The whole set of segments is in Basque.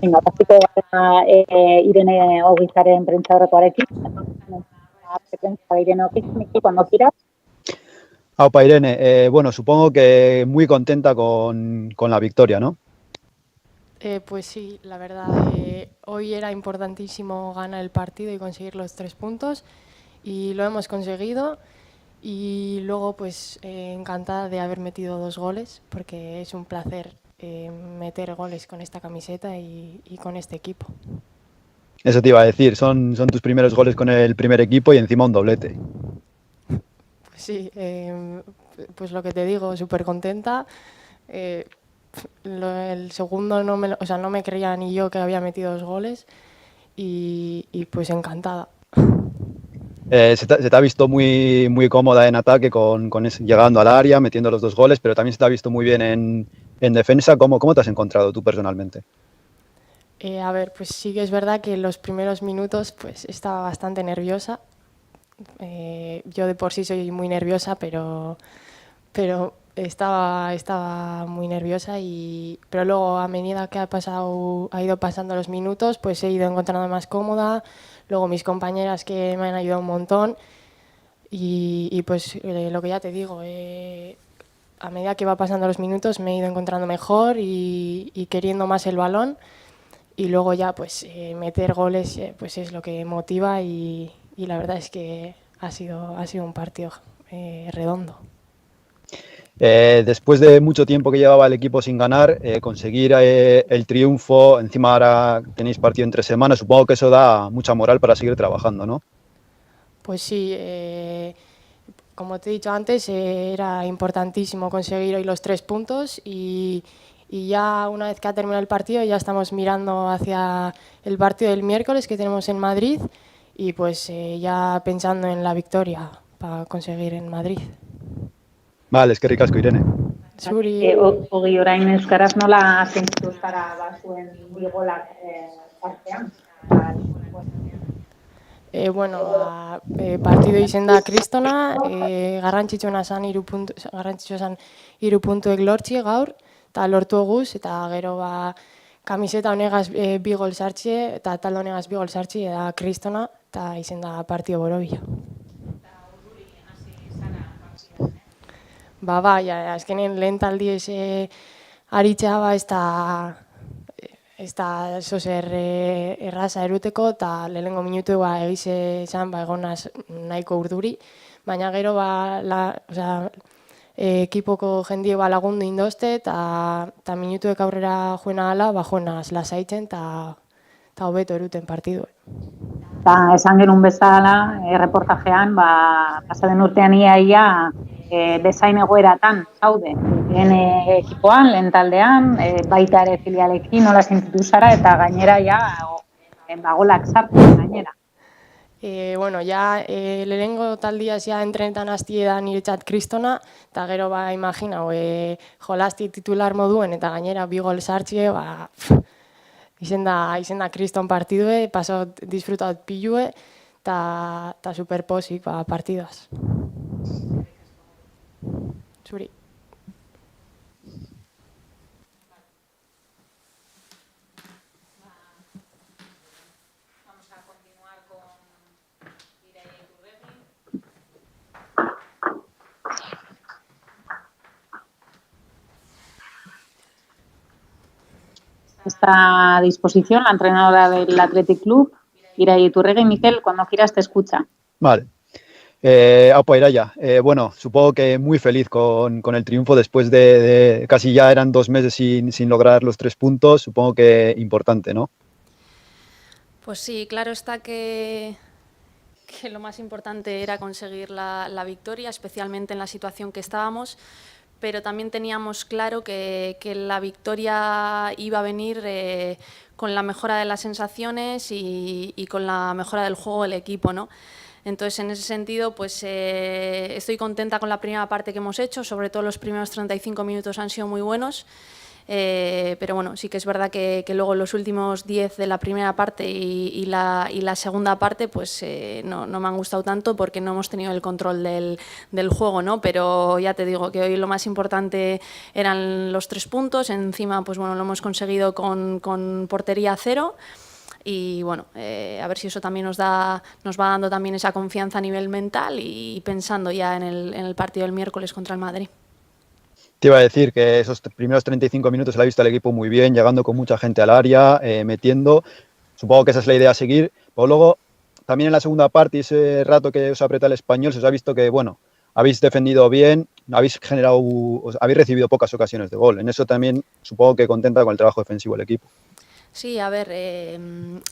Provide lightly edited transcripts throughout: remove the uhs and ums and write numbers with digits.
Venga, hasiko gara Irene Ogizaren prentsaurrekoarekin. Prensa Irene Ogiznik, cuando quieras. Aupa Irene, bueno, supongo que muy contenta con la victoria, ¿no? Pues sí, la verdad, hoy era importantísimo ganar el partido y conseguir los 3 puntos y lo hemos conseguido y luego pues encantada de haber metido 2 goles porque es un placer meter goles con esta camiseta y con este equipo. Eso te iba a decir, son tus primeros goles con el primer equipo y encima un doblete. Pues sí, pues lo que te digo, súper contenta. El segundo no me creía ni yo que había metido 2 goles y pues encantada. Se te ha visto muy cómoda en ataque llegando al área, metiendo los 2 goles, pero también se te ha visto muy bien en defensa. ¿Cómo te has encontrado tú personalmente? A ver, pues sí que es verdad que en los primeros minutos pues estaba bastante nerviosa. Yo de por sí soy muy nerviosa, pero estaba muy nerviosa pero luego a medida que ha ido pasando los minutos, pues he ido encontrando más cómoda. Luego mis compañeras que me han ayudado un montón y pues lo que ya te digo, a medida que va pasando los minutos me he ido encontrando mejor y queriendo más el balón y luego ya pues meter goles pues es lo que motiva y la verdad es que ha sido un partido redondo. Después de mucho tiempo que llevaba el equipo sin ganar, conseguir el triunfo, encima ahora tenéis partido en 3 semanas, supongo que eso da mucha moral para seguir trabajando, ¿no? Pues sí, como te he dicho antes, era importantísimo conseguir hoy los 3 puntos y ya una vez que ha terminado el partido ya estamos mirando hacia el partido del miércoles que tenemos en Madrid y pues ya pensando en la victoria para conseguir en Madrid. Vale, eskerrik asko, Irene. Zuri. Ogi orain euskaraz nola sentitu zara zuen bi golak artean? Bueno, partido izen da kristona, garrantzitsua zan 3 puntuek lortzi gaur, eta lortu eguz, eta gero kamiseta honegaz 2 gol sartxe, eta talde honegaz 2 gol sartxe, eta kristona, eta izen da partido borobila. Bai, azkenen lehen taldiez aritzea ez da zozer erraza eruteko, eta lehenengo minutu egize esan egonaz nahiko urduri, baina gero ekipoko jendie lagundu indozte, eta minutuek aurrera joena ala, joenaz lasaitzen, eta hobeto eruten partidue. Esan genuen bezala, reportajean, pasaden urtean ia bezain egoeratan zaude. Lehen ekipoan, lehen taldean, baita ere filialekin, nola sentitu zara, eta gainera golak sartu gainera. Bueno, lehenengo taldiaz entrenetan hastie da niretzat kristona, eta gero imagina, jolasti titular moduen, eta gainera 2 gol sartxie, izen da kriston partidue, paso disfrutat pilue, eta superposik partidaz. Zuri. Está a disposición la entrenadora del Athletic Club, Irai Iturregui. Miquel, cuando quieras te escucha. Vale. Aupa Iraia, bueno, supongo que muy feliz con el triunfo después de casi ya eran 2 meses sin lograr los 3 puntos, supongo que importante, ¿no? Pues sí, claro está que lo más importante era conseguir la victoria, especialmente en la situación que estábamos, pero también teníamos claro que la victoria iba a venir con la mejora de las sensaciones y con la mejora del juego del equipo, ¿no? Entonces, en ese sentido, pues estoy contenta con la primera parte que hemos hecho, sobre todo los primeros 35 minutos han sido muy buenos. pero bueno, sí que es verdad que luego los últimos 10 de la primera parte y la segunda parte pues no me han gustado tanto porque no hemos tenido el control del juego, ¿no? Pero ya te digo que hoy lo más importante eran los 3 puntos, encima pues bueno, lo hemos conseguido con portería cero. Y bueno, a ver si eso también nos va dando también esa confianza a nivel mental y pensando ya en el partido del miércoles contra el Madrid. Te iba a decir que esos primeros 35 minutos se la ha visto el equipo muy bien, llegando con mucha gente al área, metiendo. Supongo que esa es la idea a seguir. Pero luego, también en la segunda parte, ese rato que os aprieta el Español, se os ha visto que, bueno, habéis defendido bien, habéis recibido pocas ocasiones de gol. En eso también supongo que contenta con el trabajo defensivo del equipo. Sí, a ver,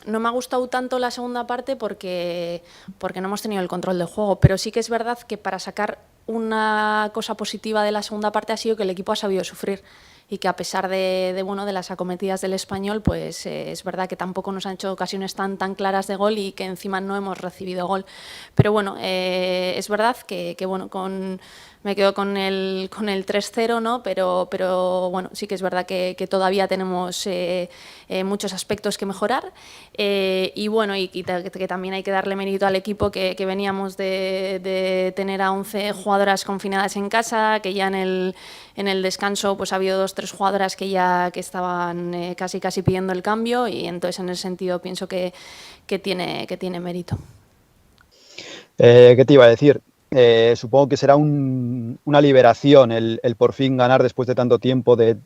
no me ha gustado tanto la segunda parte porque no hemos tenido el control del juego, pero sí que es verdad que para sacar una cosa positiva de la segunda parte ha sido que el equipo ha sabido sufrir y que a pesar de las acometidas del Español, pues es verdad que tampoco nos han hecho ocasiones tan claras de gol y que encima no hemos recibido gol. Pero bueno, es verdad que bueno, me quedo con el 3-0, ¿no? Pero bueno, sí que es verdad que todavía tenemos muchos aspectos que mejorar y bueno, y que también hay que darle mérito al equipo que veníamos de tener a 11 jugadoras confinadas en casa, que ya en el descanso pues ha habido 2-3 jugadoras que estaban casi pidiendo el cambio y entonces en ese sentido pienso que tiene mérito. ¿Qué te iba a decir? Supongo que será una liberación el por fin ganar después de tanto tiempo, de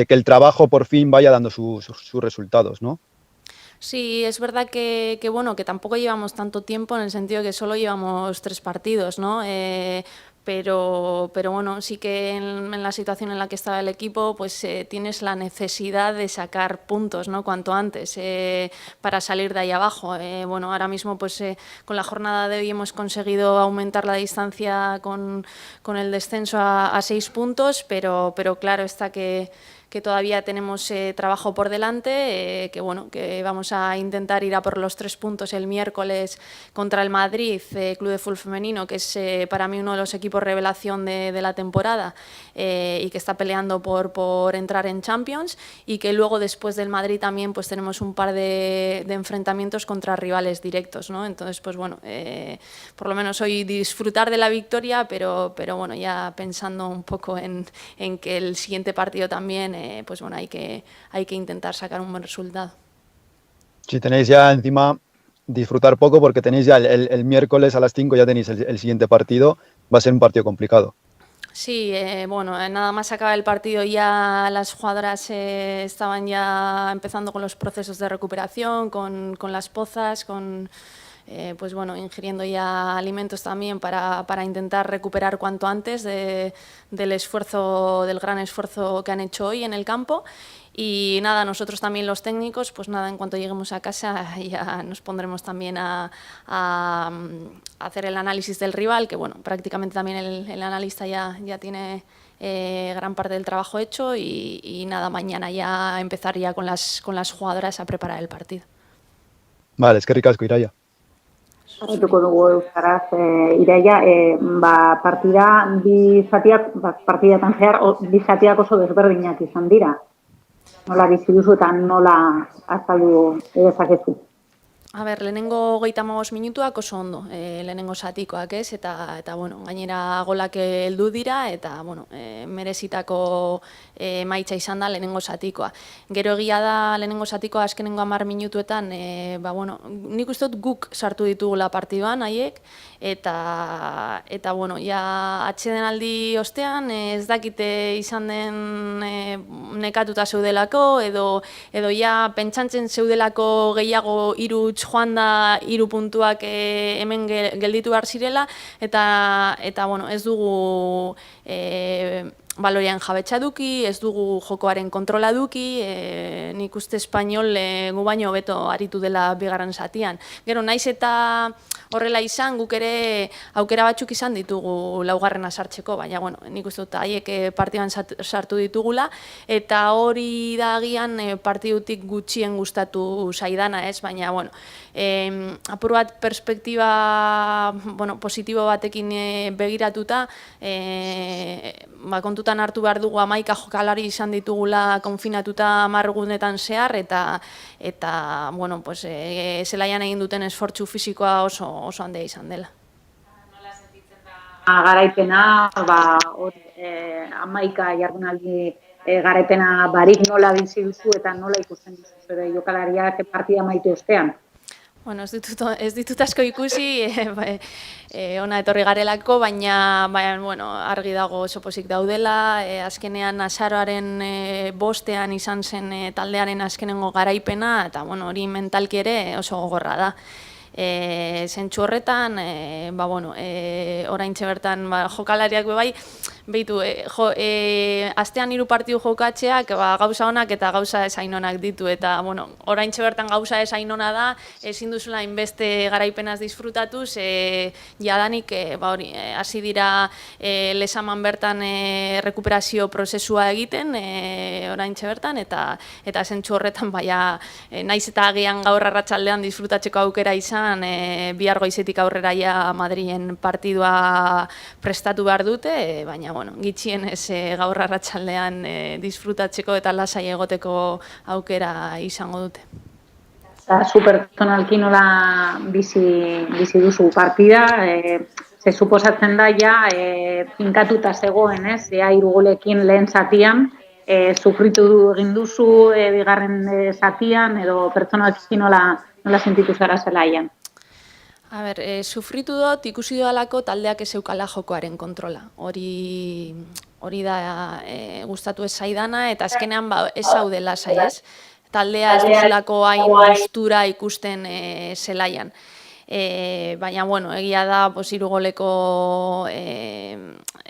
que el trabajo por fin vaya dando sus resultados, ¿no? Sí, es verdad que bueno, que tampoco llevamos tanto tiempo en el sentido que solo llevamos 3 partidos, ¿no? Pero bueno, sí que en la situación en la que estaba el equipo, pues tienes la necesidad de sacar puntos, ¿no? Cuanto antes para salir de ahí abajo. Bueno, ahora mismo pues con la jornada de hoy hemos conseguido aumentar la distancia con el descenso a 6 puntos, pero claro está que todavía tenemos trabajo por delante, que bueno, que vamos a intentar ir a por los 3 puntos el miércoles contra el Madrid, Club de Fútbol Femenino, que es para mí uno de los equipos revelación de la temporada y que está peleando por entrar en Champions, y que luego después del Madrid también pues tenemos un par de enfrentamientos contra rivales directos, ¿no? Entonces pues bueno, por lo menos hoy disfrutar de la victoria, pero bueno, ya pensando un poco en que el siguiente partido también pues bueno, hay que intentar sacar un buen resultado. Si tenéis ya encima disfrutar poco porque tenéis ya el miércoles a las 5 ya tenéis el siguiente partido, va a ser un partido complicado. Sí, bueno, nada más acaba el partido ya las jugadoras estaban ya empezando con los procesos de recuperación, con las pozas, pues bueno, ingiriendo ya alimentos también para intentar recuperar cuanto antes del gran esfuerzo que han hecho hoy en el campo. Y nada, nosotros también los técnicos, pues nada, en cuanto lleguemos a casa ya nos pondremos también a hacer el análisis del rival, que bueno, prácticamente también el analista ya tiene gran parte del trabajo hecho y nada, mañana ya empezaría con las jugadoras a preparar el partido. Vale, eskerrik asko, Iraia. Horretuko dugu euskaraz, Iraia, partidatan zehar, bi zatiak oso desberdinak izan dira. Nola bizi duzu eta nola azaldu dezakezu? A ber, lehenengo 35 minutuak oso ondo, lehenengo zatikoak ez, eta bueno, gainera golak heldu dira, eta bueno, merezitako emaitza izan da lehenengo zatikoa. Gero egia da lehenengo zatikoa azkenengo 10 minutuetan, bueno, nik uste dut guk sartu ditugula partiduan haiek, eta bueno, ja atsedenaldi ostean ez dakite izan den nekatuta zeudelako, edo ja pentsantzen zeudelako gehiago iruts joan da 3 puntuak hemen gelditu behar zirela, eta bueno, ez dugu balorian jabetza duki, ez dugu jokoaren kontrola duki, nik uste Espainol gu baino beto aritu dela bigarren zatian. Gero, naiz eta horrela izan, guk ere aukera batzuk izan ditugu laugarrena sartzeko, baina bueno, nik uste dut haiek partidan sartu ditugula, eta hori da agian partidutik gutxien gustatu zaidana, ez, baina bueno, apur bat perspektiba positibo batekin begiratuta, kontutan kontutan hartu behar dugu 11 jokalari izan ditugula konfinatuta 10 egunetan zehar, eta bueno, pues, zelaian egin duten esfortzu fisikoa oso handia izan dela. Garaipena, 11 jardunaldi garaipena barik nola bizi duzu eta nola ikusten duzu zure jokalariak partida amaitu ostean? Bueno, ez ditut asko ikusi, ona etorri garelako, baina bueno, argi dago oso pozik daudela, azkenean azaroaren 5ean izan zen taldearen azkenengo garaipena, eta bueno, hori mentalki ere oso gogorra da. Zentzu horretan, bueno, oraintxe bertan jokalariak bai, behitu, astean 3 partidu jokatzeak gauza onak eta gauza esain onak ditu, eta bueno, oraintxe bertan gauza esain ona da, ezin duzula inbeste garaipenaz disfrutatuz, jadanik hasi dira lesaman bertan rekuperazio prozesua egiten, oraintxe bertan, eta zentzu horretan naiz eta agian gaur arratsaldean disfrutatzeko aukera izan, bihar goizetik aurrera ja Madrilen partidua prestatu behar dute, baina bueno, gitxienez gaur arratsaldean disfrutatzeko eta lasai egoteko aukera izango dute. Supertonalki nola bizi duzu partida, ze suposatzen da ja finkatuta zegoen, ez? 3 golekin lehen zatian, sufritu egin duzu bigarren zatian, edo pertsonalki nola sentitu zara zelaian? A ber, sufritu dut, ikusi dudalako taldeak ez zeukala jokoaren kontrola. Hori da gustatu ez zaidana, eta azkenean ez zaude lasai ez. Taldea ez duzulako hain postura ikusten zelaian. Baina, bueno, egia da, 3 goleko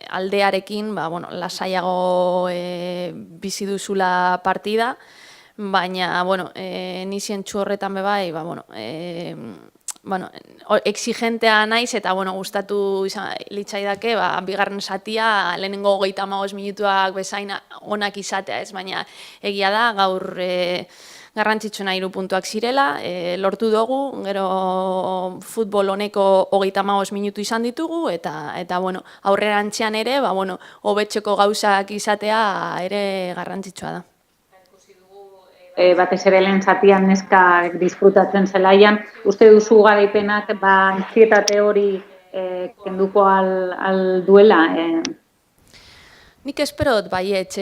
aldearekin, lasaiago bizi duzula partida, baina, bueno, nizien txurretan bebai, exigentea naiz, eta gustatu litzaidake, bigarren zatia, lehenengo 35 minutuak bezain onak izatea ez, baina egia da, gaur garrantzitsuna 3 puntuak zirela, lortu dugu, gero futbol honeko 35 minutu izan ditugu, eta aurrerantzean ere, hobetzeko gauzak izatea ere garrantzitsua da. Batez ere lehen zatian neskak disfrutatzen zelaian, uste duzu garaipenak antsietate hori kenduko al duela? Nik esperot baietz,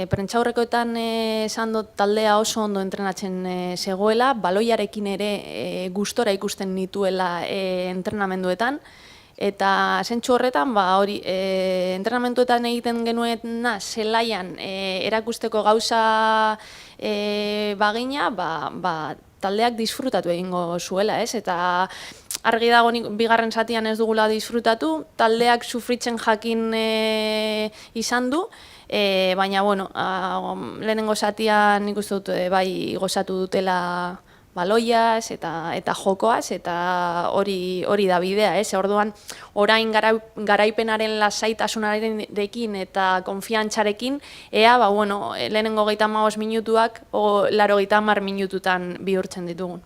prentxaurrekoetan esan dut taldea oso ondo entrenatzen zegoela, baloiarekin ere gustora ikusten nituela entrenamenduetan, eta zentzu horretan, entrenamenduetan egiten genuena zelaian erakusteko gauza bagina, taldeak disfrutatu egingo zuela, ez? Eta argi dago bigarren zatian ez dugula disfrutatu, taldeak sufritzen jakin izan du, baina, lehenengo zatian nik uste dut bai gozatu dutela baloiaz eta jokoaz, eta hori da bidea, ez? Orduan, orain garaipenaren lasaitasunarekin eta konfiantzarekin, lehenengo 35 minutuak, 80 minututan bihurtzen ditugun.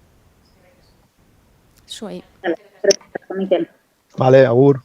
Zuei. Vale, agur.